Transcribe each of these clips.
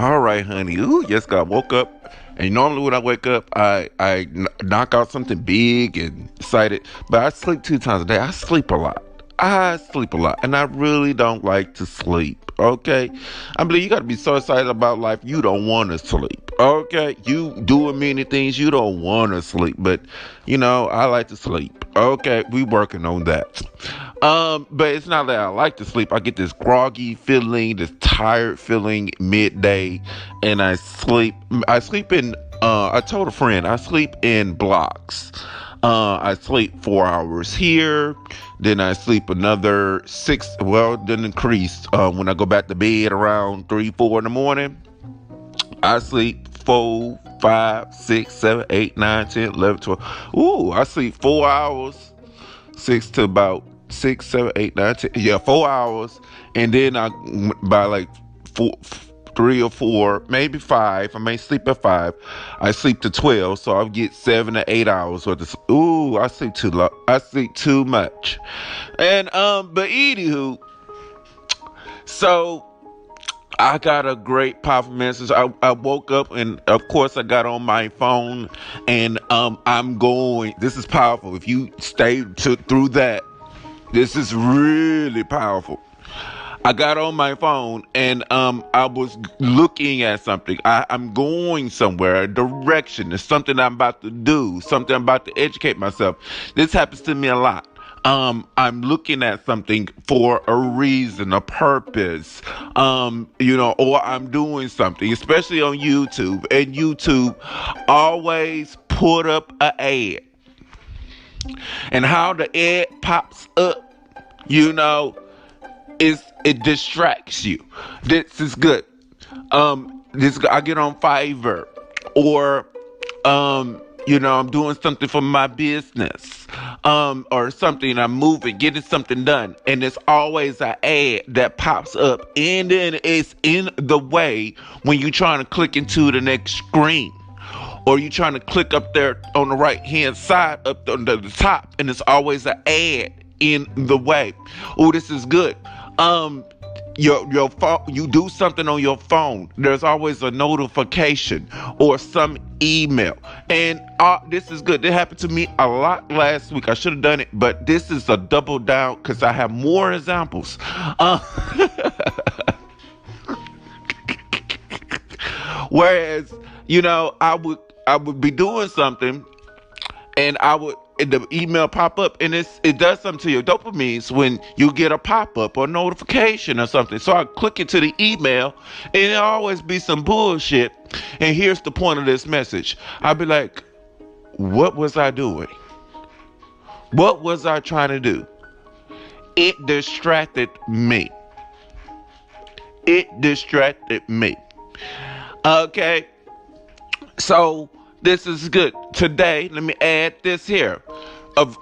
All right, honey. Ooh, yes, God woke up. And normally when I wake up, I knock out something big and excited. But I sleep 2 times a day. I sleep a lot. I sleep a lot, and I really don't like to sleep. Okay, I believe you got to be so excited about life you don't want to sleep. Okay, you doing many things you don't want to sleep, but I like to sleep. Okay, we working on that. But it's not that I like to sleep. I get this groggy feeling, this tired feeling midday, and I sleep. I sleep in. I told a friend I sleep in blocks. I sleep 4 hours here, then I sleep another six. Well, then increased when I go back to bed around 3, 4 in the morning. I sleep 4, 5, 6, 7, 8, 9, 10, 11, 12. Ooh, I sleep 4 hours, six to about 6, 7, 8, 9, 10. Yeah, 4 hours, and then I by like four, 3 or 4, maybe 5. I may sleep at 5. I sleep to 12, so I'll get 7 to 8 hours worth of. Ooh, I sleep too low. I sleep too much, and but anywho, so I got a great powerful message. I woke up and of course I got on my phone and I'm going. This is powerful. If you stay through that, this is really powerful. I got on my phone and I was looking at something. I'm going somewhere, a direction. It's something I'm about to do, something I'm about to educate myself. This happens to me a lot. I'm looking at something for a reason, a purpose, or I'm doing something, especially on YouTube. And YouTube always put up an ad. And how the ad pops up, you know, it distracts you. This is good. This I get on Fiverr or I'm doing something for my business, or something. I'm moving, getting something done, and it's always an ad that pops up, and then it's in the way when you're trying to click into the next screen. Or you trying to click up there on the right hand side, up on the top, and it's always an ad in the way. Oh, this is good. Your phone, you do something on your phone, there's always a notification or some email, and this is good. It happened to me a lot last week. I should have done it, but this is a double down because I have more examples. Whereas I would be doing something, and the email pop up, and it does something to your dopamines when you get a pop up or notification or something. So I click into the email, and it always be some bullshit. And here's the point of this message. I'll be like, what was I doing? What was I trying to do? It distracted me. It distracted me. Okay. So this is good. Today, let me add this here. Of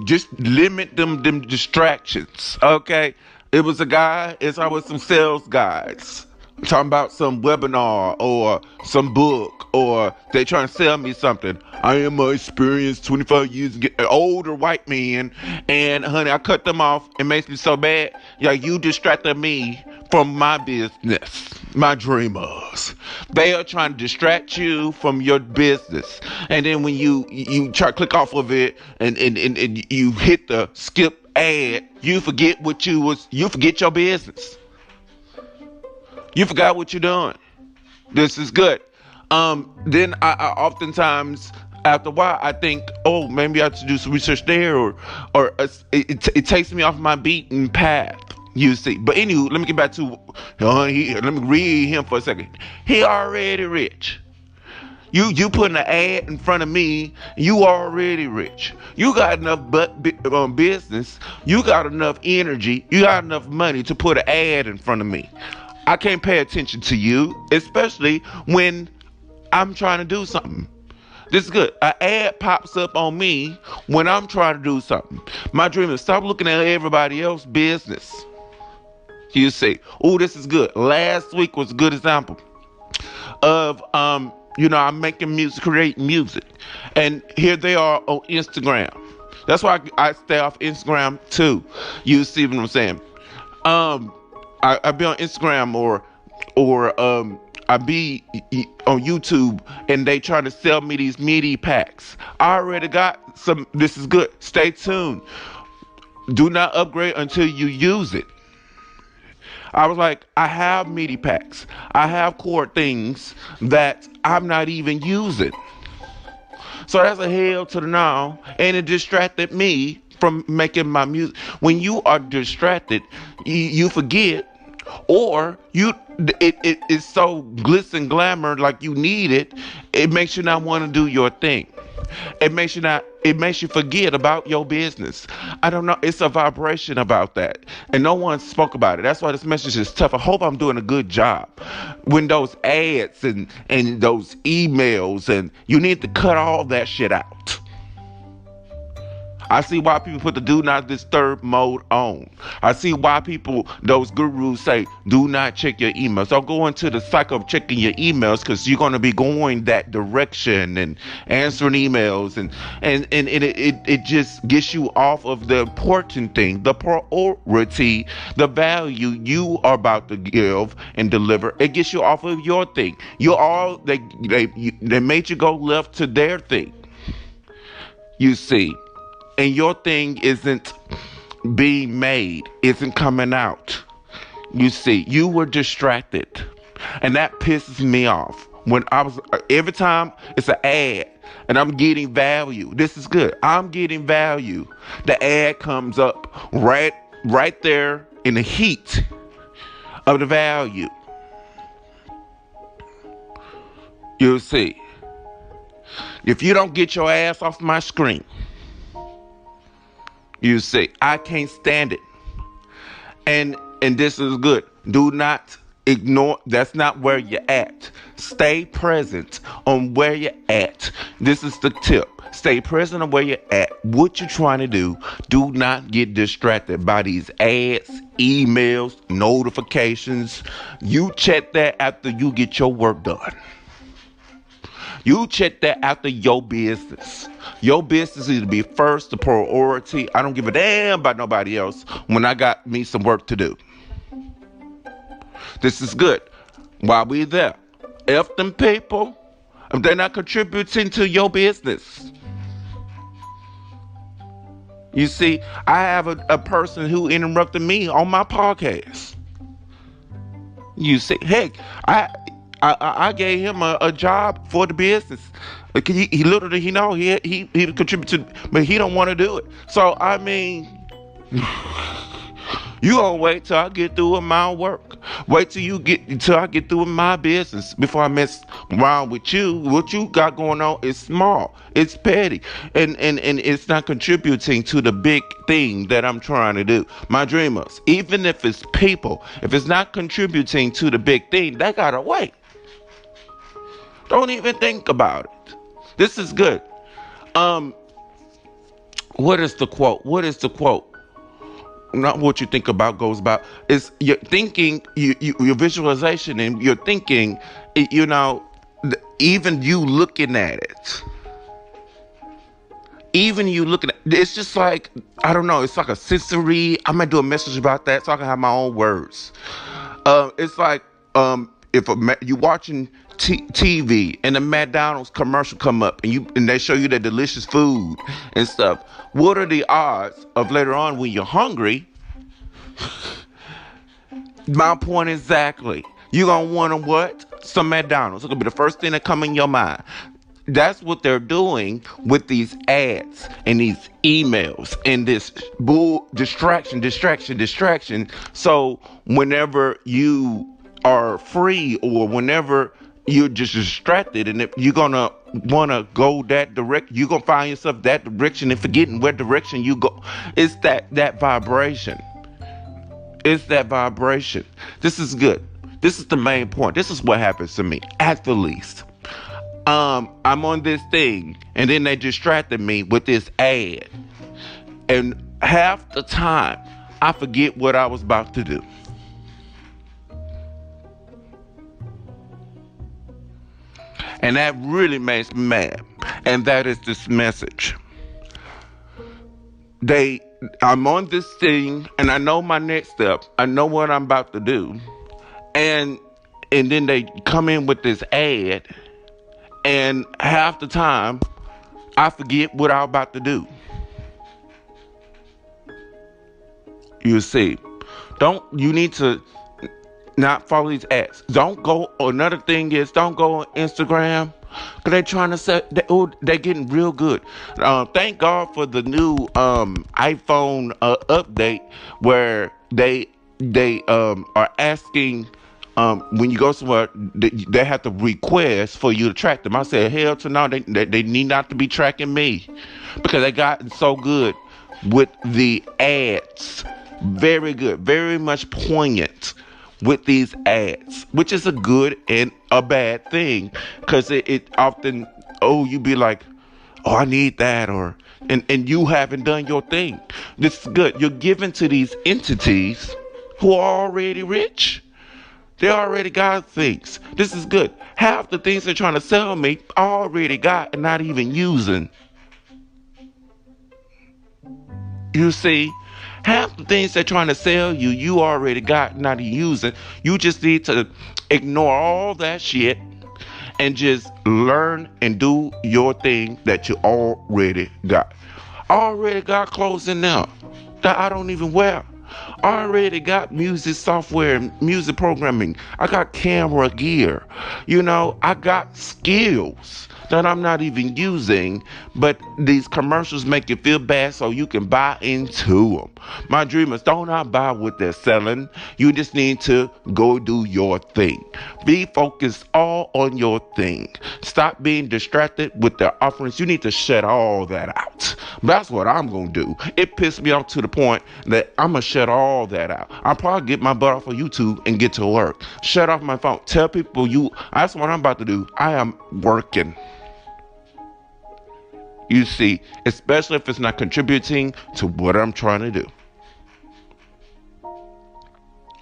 just limit them distractions. Okay. It was a guy, it's always some sales guys talking about some webinar or some book, or they trying to sell me something. I am an experienced 25 years older white man, and honey, I cut them off. It makes me so bad. Like, you distracted me from my business, my dreamers. They are trying to distract you from your business, and then when you try to click off of it and you hit the skip ad, you forget you forget your business. You forgot what you're doing. This is good. Then I oftentimes, after a while, I think, oh, maybe I have to do some research there, or it takes me off my beaten path. You see. But anywho, let me get back to, let me read him for a second. He already rich. You putting an ad in front of me, you already rich. You got enough business, you got enough energy, you got enough money to put an ad in front of me. I can't pay attention to you, especially when I'm trying to do something. This is good. An ad pops up on me when I'm trying to do something. My dream is stop looking at everybody else's business. You see, oh, this is good. Last week was a good example of, I'm making music, creating music. And here they are on Instagram. That's why I stay off Instagram too. You see what I'm saying? I be on Instagram or I be on YouTube and they trying to sell me these meaty packs. I already got some. This is good. Stay tuned. Do not upgrade until you use it. I was like, I have meaty packs. I have core things that I'm not even using. So that's a hell to the no, and it distracted me from making my music. When you are distracted, you forget, or it is so glitz and glamour like you need it. It makes you not want to do your thing. It makes you not. It makes you forget about your business. I don't know. It's a vibration about that, and no one spoke about it. That's why this message is tough. I hope I'm doing a good job. When those ads and those emails, and you need to cut all that shit out. I see why people put the do not disturb mode on. I see why those gurus say, do not check your emails. Don't go into the cycle of checking your emails because you're going to be going that direction and answering emails. And it just gets you off of the important thing, the priority, the value you are about to give and deliver. It gets you off of your thing. They made you go left to their thing. You see. And your thing isn't being made, isn't coming out. You see, you were distracted. And that pisses me off. Every time it's an ad and I'm getting value. This is good. I'm getting value. The ad comes up right there in the heat of the value. You'll see. If you don't get your ass off my screen, you see, I can't stand it. And this is good. Do not ignore. That's not where you're at. Stay present on where you're at. This is the tip. Stay present on where you're at. What you're trying to do. Do not get distracted by these ads, emails, notifications. You check that after you get your work done. You check that after your business. Your business is to be first, the priority. I don't give a damn about nobody else when I got me some work to do. This is good. While we there, F them people, if they're not contributing to your business. You see, I have a person who interrupted me on my podcast. You see, heck, I gave him a job for the business. He literally, he contributed, but he don't want to do it. So I mean, you gonna wait till I get through with my work. Wait till I get through with my business before I mess around with you. What you got going on is small. It's petty, and it's not contributing to the big thing that I'm trying to do. My dreamers, even if it's people, if it's not contributing to the big thing, they gotta wait. Don't even think about it. This is good. What is the quote? Not what you think about goes about. It's your thinking, your visualization, and your thinking. Even you looking at it. Even you looking at it's just like, I don't know. It's like a sensory. I might do a message about that so I can have my own words. It's like if you watching TV and the McDonald's commercial come up and they show you the delicious food and stuff. What are the odds of later on when you're hungry? My point exactly. You're gonna want to what? Some McDonald's. It's gonna be the first thing that come in your mind. That's what they're doing with these ads and these emails and this distraction. So whenever you are free or whenever you're just distracted, and if you're gonna want to go that direct, you're gonna find yourself that direction and forgetting what direction you go. It's that vibration. It's that vibration. This is good. This is the main point. This is what happens to me at the least. I'm on this thing and then they distracted me with this ad, and half the time I forget what I was about to do. And that really makes me mad. And that is this message. I'm on this thing and I know my next step. I know what I'm about to do. And and then they come in with this ad, and half the time I forget what I'm about to do. You see, don't you need to not follow these ads. Don't go. Another thing is, don't go on Instagram because they're trying to set. They're getting real good. Thank God for the new iPhone update where they are asking. When you go somewhere, they have to request for you to track them. I said, hell to no, they need not to be tracking me because they got so good with the ads. Very good, very much poignant with these ads, which is a good and a bad thing because it often, you be like, oh, I need that, or and you haven't done your thing. This is good. You're giving to these entities who are already rich. They already got things. This is good. Half the things they're trying to sell me, I already got and not even using. You see, half the things they're trying to sell you, you already got, not even using. You just need to ignore all that shit and just learn and do your thing that you already got. I already got clothes in there that I don't even wear. I already got music software, music programming. I got camera gear. I got skills that I'm not even using, but these commercials make you feel bad so you can buy into them. My dreamers, don't not buy what they're selling. You just need to go do your thing. Be focused all on your thing. Stop being distracted with their offerings. You need to shut all that out. That's what I'm going to do. It pissed me off to the point that I'm going to shut all that out. I'll probably get my butt off of YouTube and get to work. Shut off my phone. Tell people that's what I'm about to do. I am working. You see, especially if it's not contributing to what I'm trying to do.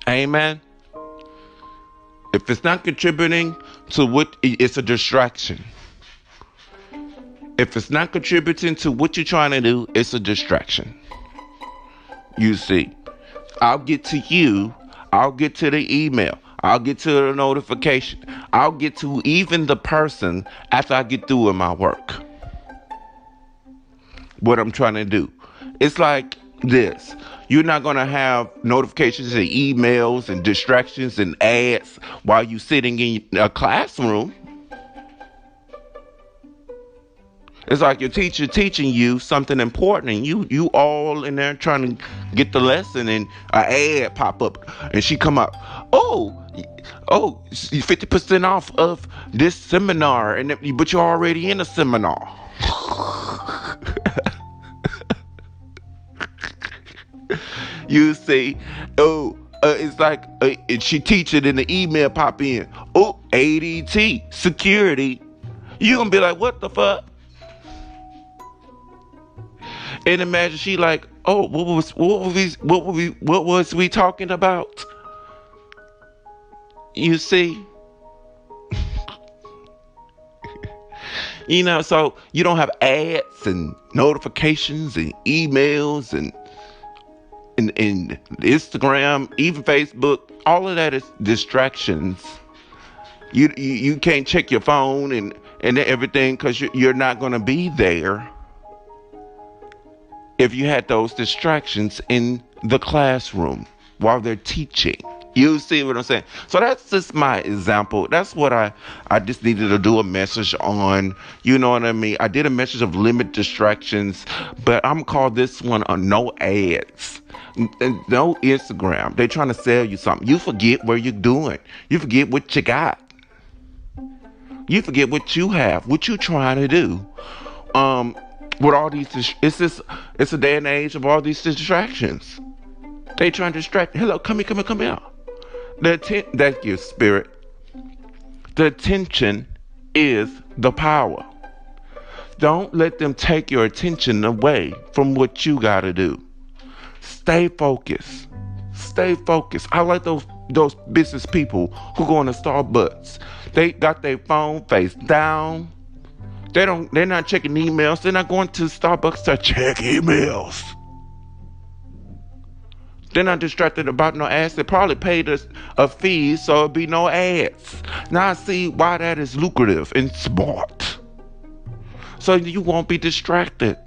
Amen. If it's not contributing to it's a distraction. If it's not contributing to what you're trying to do, it's a distraction. You see, I'll get to you. I'll get to the email. I'll get to the notification. I'll get to even the person after I get through with my work. What I'm trying to do. It's like this. You're not going to have notifications and emails and distractions and ads while you're sitting in a classroom. It's like your teacher teaching you something important and you all in there trying to get the lesson and an ad pop up and she come up, oh, 50% off of this seminar, but you're already in a seminar. You see, it's like she teach it in the email pop in. Oh, ADT security. You gonna be like, what the fuck? And imagine she like, oh, what was we talking about? You see, so you don't have ads and notifications and emails and Instagram, even Facebook. All of that is distractions. You can't check your phone and everything because you're not going to be there if you had those distractions in the classroom while they're teaching. You see what I'm saying? So that's just my example. That's what I just needed to do a message on. You know what I mean? I did a message of limit distractions, but I'm called this one on no ads. No Instagram. They're trying to sell you something. You forget where you're doing. You forget what you got. You forget what you have, what you're trying to do. With all these, it's a day and age of all these distractions. They trying to distract. Hello, come here. Thank you, Spirit. The attention is the power. Don't let them take your attention away from what you gotta do. Stay focused. I like those business people who go into Starbucks. They got their phone face down. They're not checking emails. They're not going to Starbucks to check emails. They're not distracted about no ads. They probably paid us a fee, so it'll be no ads. Now I see why that is lucrative and smart. So you won't be distracted.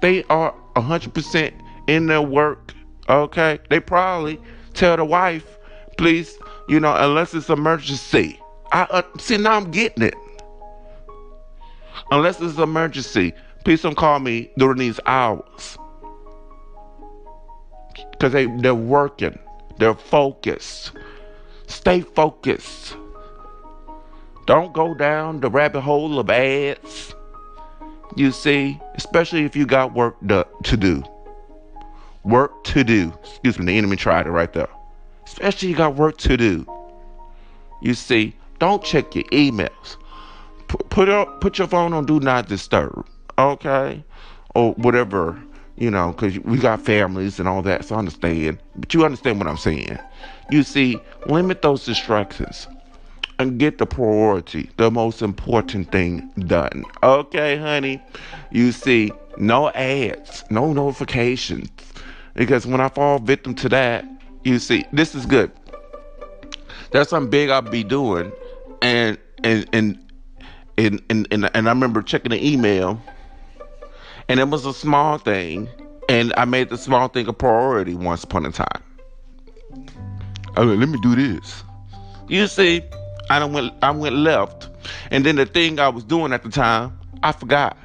They are 100% in their work. Okay? They probably tell the wife, please, unless it's emergency. I see, now I'm getting it. Unless it's emergency, please don't call me during these hours. Because they're working. They're focused. Stay focused. Don't go down the rabbit hole of ads. You see, especially if you got work to do. Work to do. Excuse me, the enemy tried it right there. Especially you got work to do. You see, don't check your emails. Put your phone on do not disturb. Okay? Or whatever, because we got families and all that, so I understand. But you understand what I'm saying. You see, limit those distractions. And get the priority, the most important thing done. Okay, honey? You see, no ads, no notifications. Because when I fall victim to that, you see, this is good. That's something big I'll be doing. And I remember checking the email, and it was a small thing, and I made the small thing a priority once upon a time. I was like, let me do this. You see, I went left, and then the thing I was doing at the time, I forgot.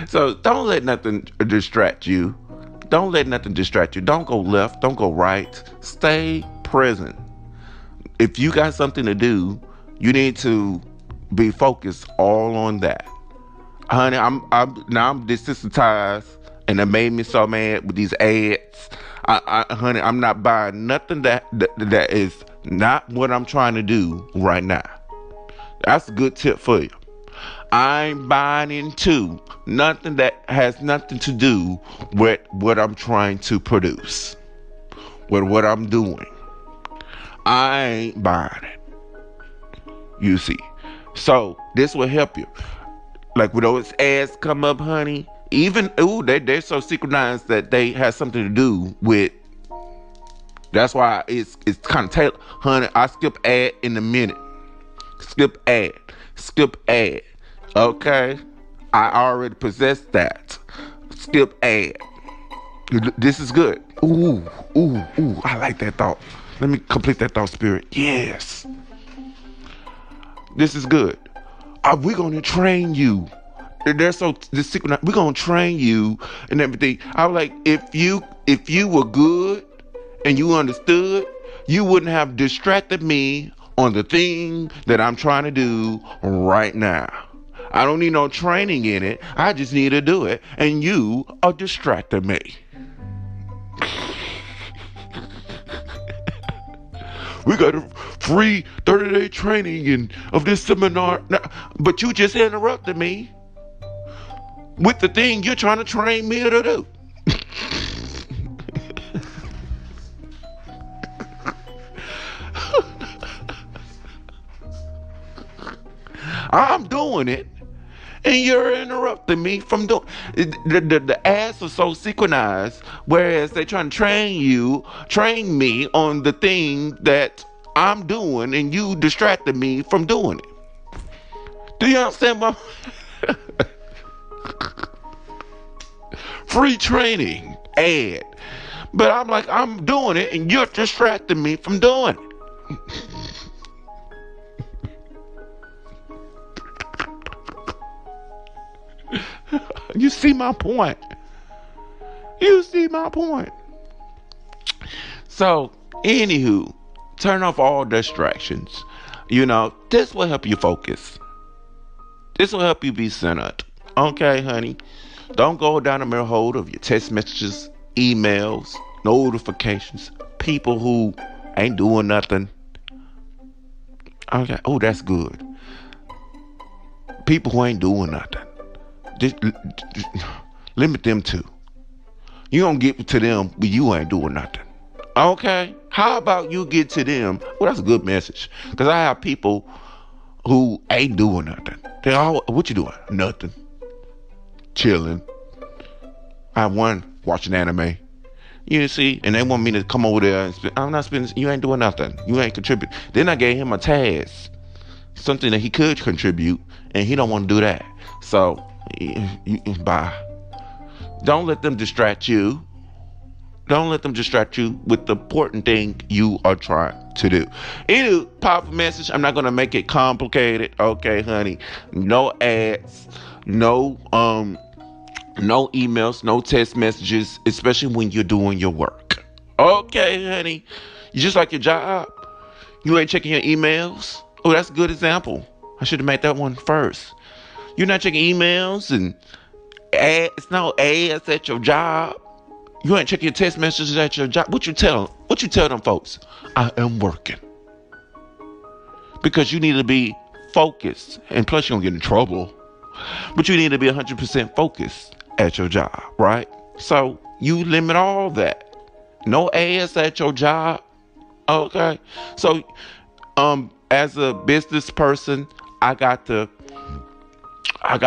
So don't let nothing distract you. Don't let nothing distract you. Don't go left. Don't go right. Stay present. If you got something to do, you need to be focused all on that. Honey, I'm desensitized, and it made me so mad with these ads. Honey, I'm not buying nothing that is not what I'm trying to do right now. That's a good tip for you. I ain't buying into nothing that has nothing to do with what I'm trying to produce, with what I'm doing. I ain't buying it. You see. So this will help you. Like when those ads come up, honey, even they're so synchronized that they have something to do with. That's why it's kind of tailored. Honey, I skip ad in a minute. Skip ad. Okay? I already possess that. Skip ad. This is good. Ooh. I like that thought. Let me complete that thought, Spirit. Yes. This is good. We're going to train you. They're so synchronized. We're going to train you and everything. I was like, if you were good and you understood, you wouldn't have distracted me on the thing that I'm trying to do right now. I don't need no training in it. I just need to do it. And you are distracting me. We got a free 30-day training of this seminar. But you just interrupted me with the thing you're trying to train me to do. I'm doing it, and you're interrupting me from doing it. The ads are so synchronized, whereas they're trying to train me on the thing that I'm doing, and you distracted me from doing it. Do you understand my free training ad? But I'm like, I'm doing it, and you're distracting me from doing it. You see my point? So, anywho, turn off all distractions. This will help you focus. This will help you be centered. Okay, honey? Don't go down the middle hole of your text messages, emails, notifications, people who ain't doing nothing. Okay, that's good. People who ain't doing nothing. Just limit them to. You don't get to them when you ain't doing nothing. Okay? How about you get to them? Well, that's a good message. Because I have people who ain't doing nothing. They all, what you doing? Nothing. chilling. I have one watching anime. You see, and they want me to come over there and spend. I'm not spending. You ain't doing nothing. You ain't contributing. Then I gave him a task, something that he could contribute, and he don't want to do that. So, bye. Don't let them distract you. Don't let them distract you with the important thing you are trying to do. Anyway, powerful message. I'm not gonna make it complicated. Okay, honey. No ads. No emails, no text messages, especially when you're doing your work. Okay, honey. You just like your job. You ain't checking your emails. Oh, that's a good example. I should have made that one first. You're not checking emails and ads, no ads at your job. You ain't checking your text messages at your job. What you tell them folks? I am working. Because you need to be focused. And plus you're going to get in trouble. But you need to be 100% focused at your job, right? So you limit all that. No ads at your job. Okay. So as a business person, I got to have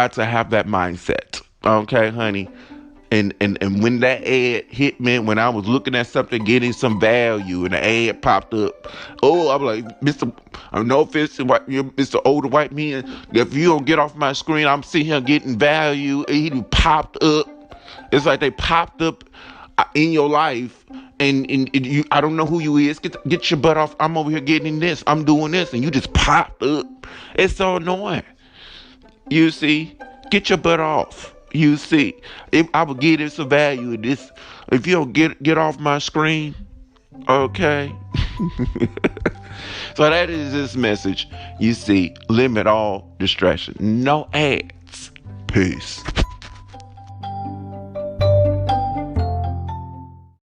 that mindset. Okay, honey. And when that ad hit me, when I was looking at something, getting some value, and the ad popped up, I'm like, no offense to Mr. Older White Man, if you don't get off my screen, I'm sitting here getting value, and he popped up. It's like they popped up in your life, and you, I don't know who you is. Get your butt off. I'm over here getting this. I'm doing this, and you just popped up. It's so annoying. You see, get your butt off. You see, if I would give it some value in this, if you don't get off my screen, okay. So that is this message. You see, limit all distraction. No ads. Peace.